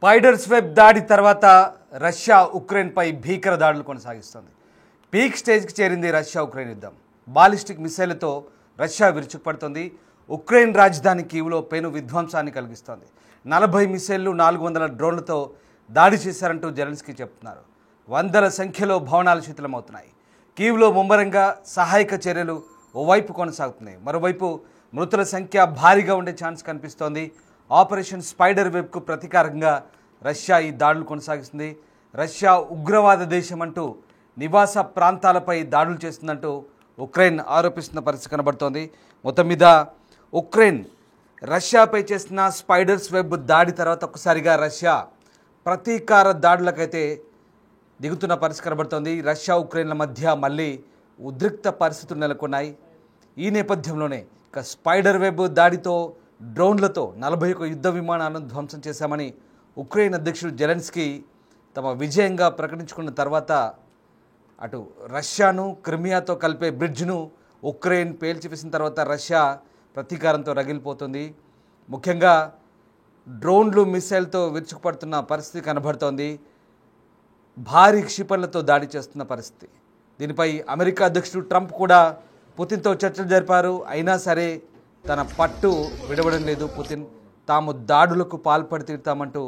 Spiders web దాడి తర్వాత Russia ఉక్రెయిన్పై భీకర దాడులు కొనసాగిస్తోంది. పీక్ స్టేజ్కి చేరింది రష్యా ఉక్రెయిన్ యుద్ధం. బాలిస్టిక్ మిసైళ్లతో రష్యా విరుచుకుపడుతోంది. ఉక్రెయిన్ రాజధాని కీవ్లో పెను విధ్వంసాన్ని కలిగిస్తోంది. 40 మిసైళ్లు 400 డ్రోన్లతో దాడి చేశారంటూ జెలెన్స్కీ చెప్తున్నారు. వందల సంఖ్యలో భవనాలు శిథిలమవుతున్నాయి. కీవ్లో ముమ్మరంగా సహాయక చర్యలు ఓవైపు కొనసాగుతున్నాయి. మరోవైపు మృతుల సంఖ్య భారీగా ఉండే ఛాన్స్ కనిపిస్తోంది. ఆపరేషన్ స్పైడర్ వెబ్కు ప్రతీకారంగా రష్యా ఈ దాడులు కొనసాగిస్తుంది. రష్యా ఉగ్రవాద దేశం అంటూ నివాస ప్రాంతాలపై దాడులు చేస్తుందంటూ ఉక్రెయిన్ ఆరోపిస్తున్న పరిస్థితి కనబడుతోంది. మొత్తం మీద ఉక్రెయిన్ రష్యాపై చేసిన స్పైడర్స్ వెబ్ దాడి తర్వాత ఒక్కసారిగా రష్యా ప్రతీకార దాడులకైతే దిగుతున్న పరిస్థితి కనబడుతోంది. రష్యా ఉక్రెయిన్ల మధ్య మళ్ళీ ఉద్రిక్త పరిస్థితులు నెలకొన్నాయి. ఈ నేపథ్యంలోనే ఇక స్పైడర్ వెబ్ దాడితో డ్రోన్లతో 41 యుద్ధ విమానాలను ధ్వంసం చేశామని ఉక్రెయిన్ అధ్యక్షుడు జెలెన్స్కీ తమ విజయంగా ప్రకటించుకున్న తర్వాత అటు రష్యాను క్రిమియాతో కలిపే బ్రిడ్జ్ను ఉక్రెయిన్ పేల్చివేసిన తర్వాత రష్యా ప్రతీకారంతో రగిలిపోతుంది. ముఖ్యంగా డ్రోన్లు మిసైల్తో విరుచుకుపడుతున్న పరిస్థితి కనబడుతోంది. భారీ క్షిపణులతో దాడి చేస్తున్న పరిస్థితి. దీనిపై అమెరికా అధ్యక్షుడు ట్రంప్ కూడా పుతిన్తో చర్చలు జరిపారు. అయినా సరే తన పట్టు విడవడం లేదు పుతిన్. తాము దాడులకు పాల్పడి తీరుతామంటూ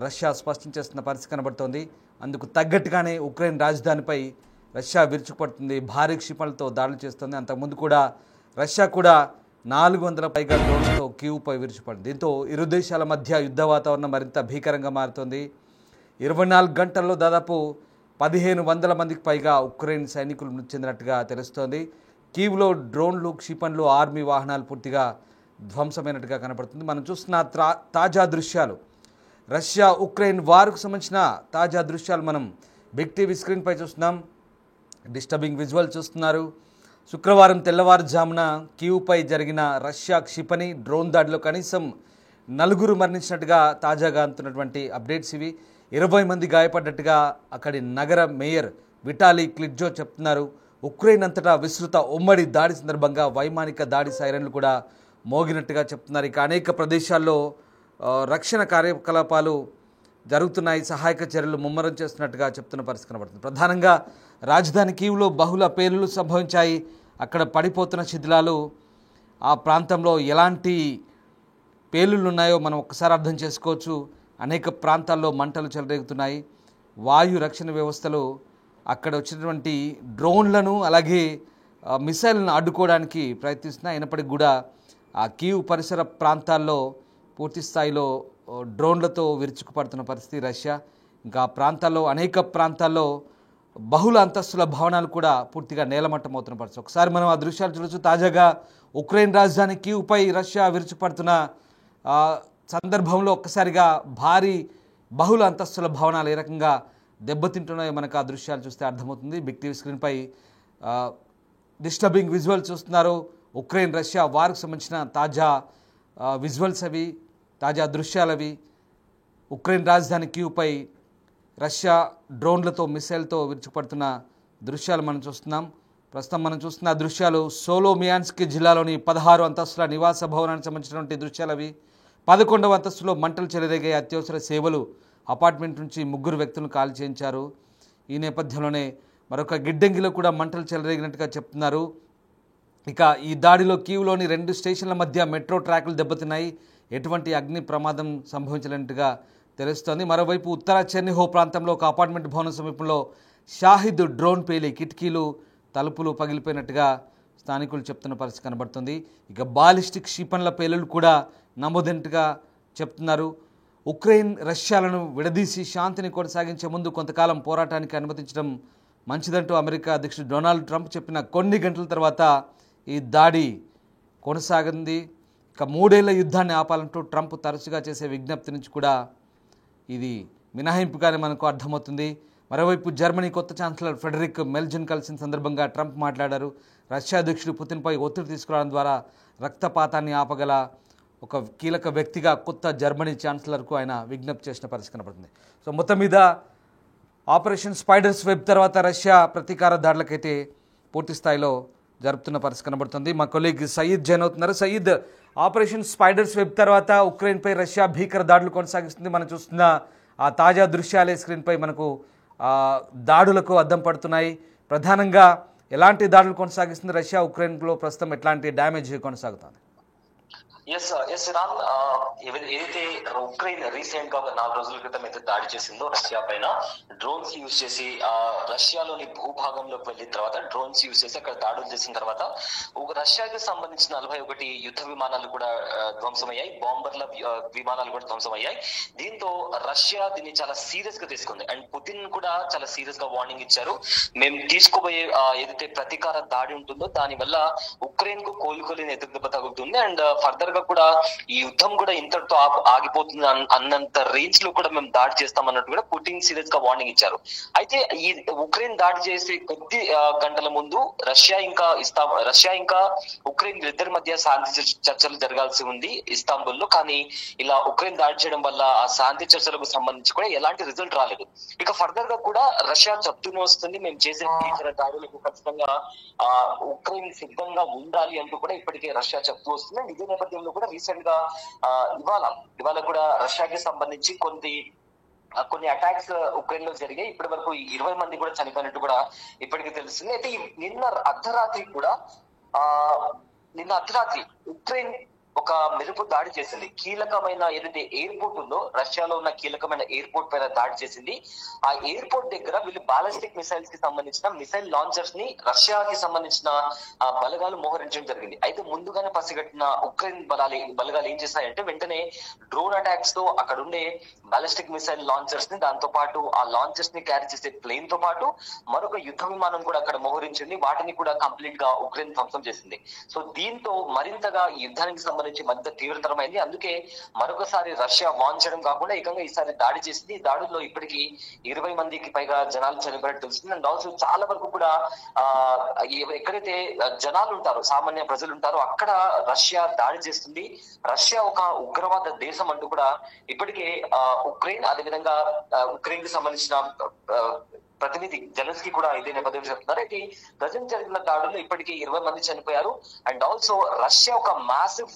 రష్యా స్పష్టం చేస్తున్న పరిస్థితి కనబడుతోంది. అందుకు తగ్గట్టుగానే ఉక్రెయిన్ రాజధానిపై రష్యా విరుచుకుపడుతుంది. భారీ క్షిపణులతో దాడులు చేస్తుంది. అంతకుముందు కూడా రష్యా కూడా 400 పైగా డ్రోన్లతో కీవ్పై విరుచుకుపడింది. దీంతో ఇరు దేశాల మధ్య యుద్ధ వాతావరణం మరింత భీకరంగా మారుతోంది. 24 గంటల్లో దాదాపు 1500 మందికి పైగా ఉక్రెయిన్ సైనికులు మృతి చెందినట్టుగా తెలుస్తోంది. కీవ్లో డ్రోన్లు, క్షిపణులు, ఆర్మీ వాహనాలు పూర్తిగా ధ్వంసమైనట్టుగా కనపడుతుంది. మనం చూస్తున్న తాజా దృశ్యాలు, రష్యా ఉక్రెయిన్ వార్కు సంబంధించిన తాజా దృశ్యాలు మనం బిగ్ టీవీ స్క్రీన్పై చూస్తున్నాం. డిస్టర్బింగ్ విజువల్ చూస్తున్నారు. శుక్రవారం తెల్లవారుజామున కీవ్పై జరిగిన రష్యా క్షిపణి డ్రోన్ దాడిలో కనీసం 4 మరణించినట్టుగా తాజాగా అందుతున్నటువంటి అప్డేట్స్ ఇవి. 20 మంది గాయపడ్డట్టుగా అక్కడి నగర మేయర్ విటాలీ క్లిట్జో చెప్తున్నారు. ఉక్రెయిన్ అంతటా విస్తృత ఉమ్మడి దాడి సందర్భంగా వైమానిక దాడి సైరన్లు కూడా మోగినట్టుగా చెప్తున్నారు. ఇక అనేక ప్రదేశాల్లో రక్షణ కార్యకలాపాలు జరుగుతున్నాయి. సహాయక చర్యలు ముమ్మరం చేస్తున్నట్టుగా చెప్తున్న పరిస్థితి కనబడుతుంది. ప్రధానంగా రాజధాని కీవ్లో బహుళ పేలుళ్లు సంభవించాయి. అక్కడ పడిపోతున్న శిథిలాలు, ఆ ప్రాంతంలో ఎలాంటి పేలుళ్ళు ఉన్నాయో మనం ఒక్కసారి అర్థం చేసుకోవచ్చు. అనేక ప్రాంతాల్లో మంటలు చెలరేగుతున్నాయి. వాయు రక్షణ వ్యవస్థలు అక్కడ వచ్చినటువంటి డ్రోన్లను అలాగే మిసైల్ను అడ్డుకోవడానికి ప్రయత్నిస్తున్నాయి. అయినప్పటికీ కూడా ఆ కీవ్ పరిసర ప్రాంతాల్లో పూర్తి స్థాయిలో డ్రోన్లతో విరుచుకుపడుతున్న పరిస్థితి రష్యా. ఇంకా ప్రాంతాల్లో అనేక ప్రాంతాల్లో బహుళ అంతస్తుల భవనాలు కూడా పూర్తిగా నేలమట్టం అవుతున్న పరిస్థితి. ఒకసారి మనం ఆ దృశ్యాలు చూడొచ్చు. తాజాగా ఉక్రెయిన్ రాజధాని కీవ్పై రష్యా విరుచుకుపడుతున్న సందర్భంలో ఒక్కసారిగా భారీ బహుళ అంతస్తుల భవనాలు ఏ రకంగా దెబ్బతింటున్నాయో మనకు ఆ దృశ్యాలు చూస్తే అర్థమవుతుంది. బిగ్ టీవీ స్క్రీన్పై డిస్టర్బింగ్ విజువల్ చూస్తున్నారు. ఉక్రెయిన్ రష్యా వార్కు సంబంధించిన తాజా విజువల్స్ అవి, తాజా దృశ్యాలవి. ఉక్రెయిన్ రాజధాని కీవ్పై రష్యా డ్రోన్లతో మిసైల్తో విరుచుకుపడుతున్న దృశ్యాలు మనం చూస్తున్నాం. ప్రస్తుతం మనం చూస్తున్న దృశ్యాలు సోలోమియాన్స్క్ జిల్లాలోని 16 అంతస్తుల నివాస భవనానికి సంబంధించినటువంటి దృశ్యాలు అవి. 11వ అంతస్తులో మంటలు చెలరేగాయి. అత్యవసర సేవలు అపార్ట్మెంట్ నుంచి 3 వ్యక్తులను కాల్ చేయించారు. ఈ నేపథ్యంలోనే మరొక గిడ్డంగిలో కూడా మంటలు చెలరేగినట్టుగా చెప్తున్నారు. ఇక ఈ దాడిలో కీవ్లోని 2 స్టేషన్ల మధ్య మెట్రో ట్రాకులు దెబ్బతిన్నాయి. ఎటువంటి అగ్ని ప్రమాదం సంభవించినట్టుగా తెలుస్తోంది. మరోవైపు ఉత్తర చెర్నిహో ప్రాంతంలో ఒక అపార్ట్మెంట్ భవనం సమీపంలో షాహిద్ డ్రోన్ పేలి కిటికీలు, తలుపులు పగిలిపోయినట్టుగా స్థానికులు చెప్తున్న పరిస్థితి కనబడుతుంది. ఇక బాలిస్టిక్ క్షిపణుల పేలులు కూడా నమోదైనట్టుగా చెప్తున్నారు. ఉక్రెయిన్ రష్యాలను విడదీసి శాంతిని కొనసాగించే ముందు కొంతకాలం పోరాటానికి అనుమతించడం మంచిదంటూ అమెరికా అధ్యక్షుడు డొనాల్డ్ ట్రంప్ చెప్పిన కొన్ని గంటల తర్వాత ఈ దాడి కొనసాగింది. ఇక 3 ఏళ్ల యుద్ధాన్ని ఆపాలంటూ ట్రంప్ తరచుగా చేసే విజ్ఞప్తి నుంచి కూడా ఇది మినహాయింపుగానే మనకు అర్థమవుతుంది. మరోవైపు జర్మనీ కొత్త ఛాన్సలర్ ఫ్రెడరిక్ మెర్జ్ కలిసిన సందర్భంగా ట్రంప్ మాట్లాడారు. రష్యా అధ్యక్షుడు పుతిన్పై ఒత్తిడి తీసుకురావడం ద్వారా రక్తపాతాన్ని ఆపగల ఒక కీలక వ్యక్తిగా కొత్త జర్మనీ ఛాన్సలర్కు ఆయన విజ్ఞప్తి చేసిన పరిస్థితి కనబడుతుంది. సో మొత్తం మీద ఆపరేషన్ స్పైడర్స్ వెబ్ తర్వాత రష్యా ప్రతీకార దాడులకైతే పూర్తి స్థాయిలో జరుపుతున్న పరిస్థితి కనబడుతుంది. మా కొలీగ్ సయీద్ జాయిన్ అవుతున్నారు. సయీద్, ఆపరేషన్ స్పైడర్స్ వెబ్ తర్వాత ఉక్రెయిన్పై రష్యా భీకర దాడులు కొనసాగిస్తుంది. మనం చూస్తున్న ఆ తాజా దృశ్యాలే స్క్రీన్పై మనకు దాడులకు అద్దం పడుతున్నాయి. ప్రధానంగా ఎలాంటి దాడులు కొనసాగిస్తుంది రష్యా? ఉక్రెయిన్లో ప్రస్తుతం ఎట్లాంటి డ్యామేజ్ కొనసాగుతుంది? ఎస్ ఇరాన్ ఏదైతే ఉక్రెయిన్ రీసెంట్ గా 4 రోజుల క్రితం అయితే దాడి చేసిందో రష్యా పైన, డ్రోన్స్ యూజ్ చేసి రష్యాలోని భూభాగంలోకి వెళ్ళిన తర్వాత డ్రోన్స్ యూజ్ చేసి అక్కడ దాడులు చేసిన తర్వాత రష్యాకి సంబంధించిన 41 యుద్ధ విమానాలు కూడా ధ్వంసమయ్యాయి, బాంబర్ల విమానాలు కూడా ధ్వంసమయ్యాయి. దీంతో రష్యా దీన్ని చాలా సీరియస్ గా తీసుకుంది. అండ్ పుతిన్ కూడా చాలా సీరియస్ గా వార్నింగ్ ఇచ్చారు. మేము తీసుకోబోయే ఏదైతే ప్రతీకార దాడి ఉంటుందో దాని వల్ల ఉక్రెయిన్ కు కోలుకోలేని ఎదురుదెబ్బ తగులుతుంది. అండ్ ఫర్దర్ గా కూడా ఈ యుద్ధం కూడా ఇంతటితో ఆగిపోతుంది అన్నంత రేంజ్ లో కూడా మేము దాడి చేస్తాం అన్నట్టు కూడా పుటిన్ సీరియస్ గా వార్నింగ్ ఇచ్చారు. అయితే ఈ ఉక్రెయిన్ దాడి చేసే కొద్ది గంటల ముందు రష్యా ఇంకా ఉక్రెయిన్ ఇద్దరి మధ్య శాంతి చర్చలు జరగాల్సి ఉంది ఇస్తాంబుల్ లో. కానీ ఇలా ఉక్రెయిన్ దాడి చేయడం వల్ల ఆ శాంతి చర్చలకు సంబంధించి కూడా ఎలాంటి రిజల్ట్ రాలేదు. ఇక ఫర్దర్ గా కూడా రష్యా చెప్తూనే వస్తుంది, మేము చేసే భీకర దాడులకు ఖచ్చితంగా ఉక్రెయిన్ సిద్ధంగా ఉండాలి అంటూ కూడా ఇప్పటికే రష్యా చెప్తూ వస్తుంది. ఇదే నేపథ్యంలో కూడా రీసెంట్ గా ఇవాళ కూడా రష్యాకి సంబంధించి కొన్ని అటాక్స్ ఉక్రెయిన్ లో జరిగాయి. ఇప్పటి వరకు 20 మంది కూడా చనిపోయినట్టు కూడా ఇప్పటికీ తెలుస్తుంది. అయితే నిన్న అర్ధరాత్రి ఉక్రెయిన్ ఒక మెరుపు దాడి చేసింది. కీలకమైన ఏదైతే ఎయిర్పోర్ట్ ఉందో, రష్యాలో ఉన్న కీలకమైన ఎయిర్పోర్ట్ పైన దాడి చేసింది. ఆ ఎయిర్పోర్ట్ దగ్గర వీళ్ళు బాలిస్టిక్ మిసైల్స్ కి సంబంధించిన మిసైల్ లాంచర్స్ ని రష్యాకి సంబంధించిన బలగాలు మోహరించడం జరిగింది. అయితే ముందుగానే పసిగట్టిన ఉక్రెయిన్ బలగాలు ఏం చేశాయంటే వెంటనే డ్రోన్ అటాక్స్ తో అక్కడ ఉండే బాలిస్టిక్ మిసైల్ లాంచర్స్ ని, దాంతో పాటు ఆ లాంచర్స్ ని క్యారీ చేసే ప్లేన్ తో పాటు మరొక యుద్ధ విమానం కూడా అక్కడ మోహరించింది. వాటిని కూడా కంప్లీట్ గా ఉక్రెయిన్ ధ్వంసం చేసింది. సో దీంతో మరింతగా ఈ యుద్ధానికి సంబంధించి మరింత తీవ్రతరమైంది. అందుకే మరొకసారి రష్యా వాన్ చేయడం కాకుండా ఏకంగా ఈసారి దాడి చేసింది. ఈ దాడుల్లో ఇప్పటికీ 20 మందికి పైగా జనాలు చనిపోయినట్టు తెలుస్తుంది. అండ్ ఆల్సో చాలా వరకు కూడా ఎక్కడైతే జనాలు ఉంటారో, సామాన్య ప్రజలు ఉంటారో అక్కడ రష్యా దాడి చేస్తుంది. రష్యా ఒక ఉగ్రవాద దేశం అంటూ కూడా ఇప్పటికే ఉక్రెయిన్, అదేవిధంగా ఉక్రెయిన్ కి సంబంధించిన ప్రతినిధి జెలెన్స్కీ కూడా ఇదే నేపథ్యం చెప్తున్నారు. అయితే ప్రజెంట్ జరిగిన దాడుల్లో ఇప్పటికీ 20 మంది చనిపోయారు. అండ్ ఆల్సో రష్యా ఒక మ్యాసివ్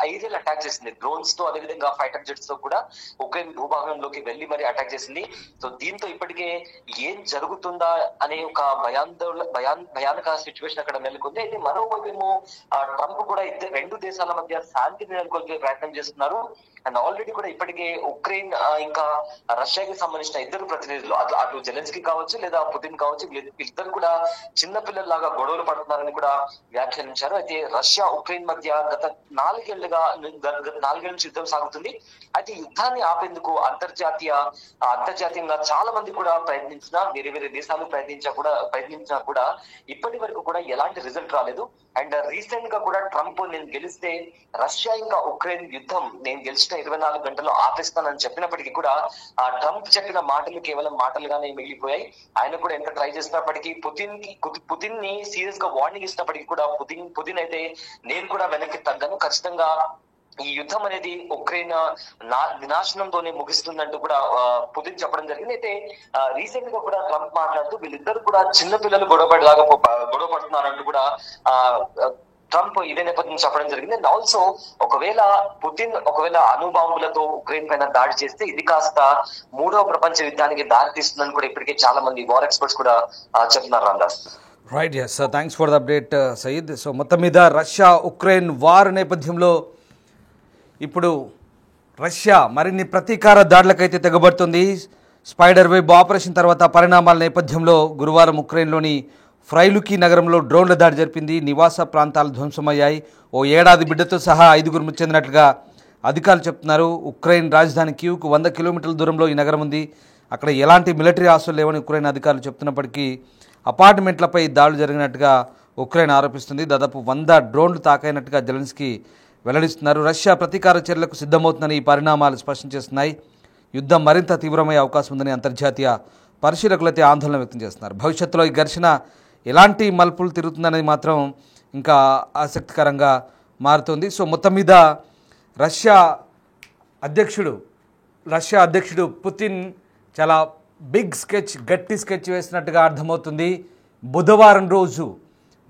ఏరియల్ అటాక్ చేసింది డ్రోన్స్ తో, అదేవిధంగా ఫైటర్ జెట్స్ తో కూడా ఉక్రెయిన్ భూభాగంలోకి వెళ్లి మరి అటాక్ చేసింది. సో దీంతో ఇప్పటికే ఏం జరుగుతుందా అనే ఒక భయానక సిచ్యువేషన్ అక్కడ నెలకొంది. అయితే మరోవైపు ఏమో ట్రంప్ కూడా రెండు దేశాల మధ్య శాంతిని నెలకొల్పే ప్రయత్నం చేస్తున్నారు. అండ్ ఆల్రెడీ కూడా ఇప్పటికే ఉక్రెయిన్ ఇంకా రష్యాకి సంబంధించిన ఇద్దరు ప్రతినిధులు, అటు జెలెన్స్కీ కావచ్చు లేదా పుతిన్ కావచ్చు, ఇద్దరు కూడా చిన్న పిల్లల్లాగా గొడవలు పడుతున్నారని కూడా వ్యాఖ్యానించారు. అయితే రష్యా ఉక్రెయిన్ మధ్య గత 4 ఏళ్ల నుంచి యుద్ధం సాగుతుంది. అయితే యుద్ధాన్ని ఆపేందుకు అంతర్జాతీయంగా చాలా మంది కూడా ప్రయత్నించినా, వేరే దేశాలు ప్రయత్నించినా కూడా ఇప్పటి వరకు కూడా ఎలాంటి రిజల్ట్ రాలేదు. అండ్ రీసెంట్ గా కూడా ట్రంప్ నేను గెలిస్తే రష్యా ఇంకా ఉక్రెయిన్ యుద్ధం నేను గెలిచిన 24 గంటల్లో ఆపేస్తానని చెప్పినప్పటికీ కూడా ఆ ట్రంప్ చెప్పిన మాటలు కేవలం మాటలుగానే మిగిలిపోయాయి. ఆయన కూడా ఎంత ట్రై చేసినప్పటికీ పుతిన్ ని సీరియస్ గా వార్నింగ్ ఇచ్చినప్పటికీ కూడా పుతిన్ అయితే నేను కూడా వెనక్కి తగ్గను, ఖచ్చితంగా ఈ యుద్ధం అనేది ఉక్రెయిన్ వినాశనంతోనే ముగిస్తుందంటూ కూడా పుతిన్ చెప్పడం జరిగింది. అయితే రీసెంట్ గా కూడా ట్రంప్ మాట్లాడుతూ వీళ్ళిద్దరు కూడా చిన్న పిల్లలు గొడవ పడుతున్నారంటూ కూడా ట్రంప్ ఇదే నేపథ్యం చెప్పడం జరిగింది. అండ్ ఆల్సో ఒకవేళ అణుబాంబులతో ఉక్రెయిన్ పైన దాడి చేస్తే ఇది కాస్త 3వ ప్రపంచ యుద్ధానికి దారి తీస్తుందని కూడా ఇప్పటికే చాలా మంది వార్ ఎక్స్పర్ట్స్ కూడా చెప్తున్నారు. Ramdas, right, yes, thanks for the update Saeed. So మొత్తం మీద రష్యా ఉక్రెయిన్ వార్ నేపథ్యంలో ఇప్పుడు రష్యా మరిన్ని ప్రతీకార దాడులకైతే తెగబడుతుంది. స్పైడర్ వెబ్ ఆపరేషన్ తర్వాత పరిణామాల నేపథ్యంలో గురువారం ఉక్రెయిన్లోని ఫ్రైలుకీ నగరంలో డ్రోన్ల దాడి జరిపింది. నివాస ప్రాంతాలు ధ్వంసమయ్యాయి. ఓ ఏడాది బిడ్డతో సహా 5గురు మృతి చెందినట్లుగా అధికారులు చెప్తున్నారు. ఉక్రెయిన్ రాజధాని కీవ్కు 100 కిలోమీటర్ల దూరంలో ఈ నగరం ఉంది. అక్కడ ఎలాంటి మిలిటరీ ఆస్తులు లేవని ఉక్రెయిన్ అధికారులు చెప్తున్నప్పటికీ అపార్ట్మెంట్లపై దాడులు జరిగినట్టుగా ఉక్రెయిన్ ఆరోపిస్తుంది. దాదాపు 100 డ్రోన్లు తాకైనట్టుగా జెలెన్స్కీ వెల్లడిస్తున్నారు. రష్యా ప్రతీకార చర్యలకు సిద్ధమవుతుందని ఈ పరిణామాలు స్పష్టం చేస్తున్నాయి. యుద్ధం మరింత తీవ్రమయ్యే అవకాశం ఉందని అంతర్జాతీయ పరిశీలకులైతే ఆందోళన వ్యక్తం చేస్తున్నారు. భవిష్యత్తులో ఈ ఘర్షణ ఎలాంటి మలుపులు తిరుగుతుందనేది మాత్రం ఇంకా ఆసక్తికరంగా మారుతుంది. సో మొత్తం మీద రష్యా అధ్యక్షుడు పుతిన్ చాలా గట్టి స్కెచ్ వేసినట్టుగా అర్థమవుతుంది. బుధవారం రోజు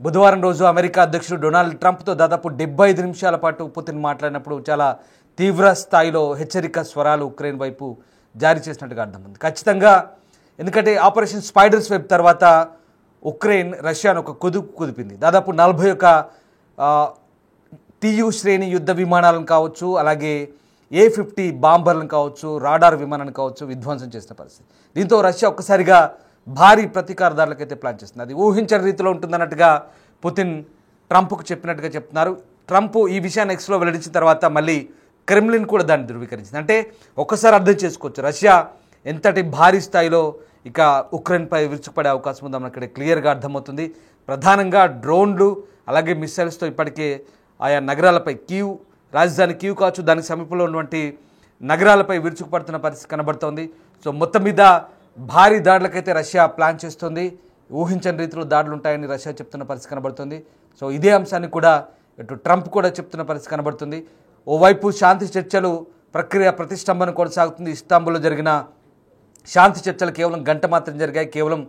బుధవారం రోజు అమెరికా అధ్యక్షుడు డొనాల్డ్ ట్రంప్తో దాదాపు 75 నిమిషాల పాటు పుతిన్ మాట్లాడినప్పుడు చాలా తీవ్ర స్థాయిలో హెచ్చరిక స్వరాలు ఉక్రెయిన్ వైపు జారీ చేసినట్టుగా అర్థమైంది. ఖచ్చితంగా ఎందుకంటే ఆపరేషన్ స్పైడర్స్ వెబ్ తర్వాత ఉక్రెయిన్ రష్యాను ఒక కుదిపింది. దాదాపు 41 TU శ్రేణి యుద్ధ విమానాలను కావచ్చు, అలాగే A-50 బాంబర్లను కావచ్చు, రాడార్ విమానాలను కావచ్చు విధ్వంసం చేసిన పరిస్థితి. దీంతో రష్యా ఒక్కసారిగా భారీ ప్రతీకారదారులకైతే ప్లాన్ చేస్తుంది. అది ఊహించని రీతిలో ఉంటుందన్నట్టుగా పుతిన్ ట్రంప్కు చెప్పినట్టుగా చెప్తున్నారు. ట్రంప్ ఈ విషయాన్ని ఎక్స్లో వెల్లడించిన తర్వాత మళ్ళీ క్రెమ్లిన్ కూడా దాన్ని ధృవీకరించింది. అంటే ఒక్కసారి అర్థం చేసుకోవచ్చు రష్యా ఎంతటి భారీ స్థాయిలో ఇక ఉక్రెయిన్పై విరుచుకుపడే అవకాశం ఉందని అక్కడ క్లియర్గా అర్థమవుతుంది. ప్రధానంగా డ్రోన్లు అలాగే మిసైల్స్తో ఇప్పటికే ఆయా నగరాలపై రాజధాని కీవ్ కావచ్చు, దానికి సమీపంలో ఉన్నటువంటి నగరాలపై విరుచుకుపడుతున్న పరిస్థితి కనబడుతోంది. సో మొత్తం మీద భారీ దాడులకైతే రష్యా ప్లాన్ చేస్తుంది. ఊహించని రీతిలో దాడులు ఉంటాయని రష్యా చెప్తున్న పరిస్థితి కనబడుతుంది. సో ఇదే అంశాన్ని కూడా ఇటు ట్రంప్ కూడా చెప్తున్న పరిస్థితి కనబడుతుంది. ఓవైపు శాంతి చర్చలు ప్రక్రియ ప్రతిష్టంభన కొనసాగుతుంది. ఇస్తాంబుల్లో జరిగిన శాంతి చర్చలు కేవలం గంట మాత్రం జరిగాయి. కేవలం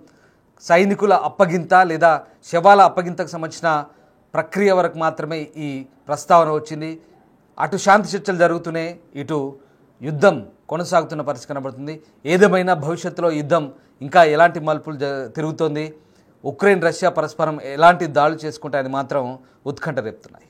సైనికుల అప్పగింత లేదా శవాల అప్పగింతకు సంబంధించిన ప్రక్రియ వరకు మాత్రమే ఈ ప్రస్తావన వచ్చింది. అటు శాంతి చర్చలు జరుగుతూనే ఇటు యుద్ధం కొనసాగుతున్న పరిస్థితి కనబడుతుంది. ఏదేమైనా భవిష్యత్తులో యుద్ధం ఇంకా ఎలాంటి మలుపులు తిరుగుతోంది, ఉక్రెయిన్ రష్యా పరస్పరం ఎలాంటి దాడులు చేసుకుంటాయని మాత్రం ఉత్కంఠ రేపుతున్నాయి.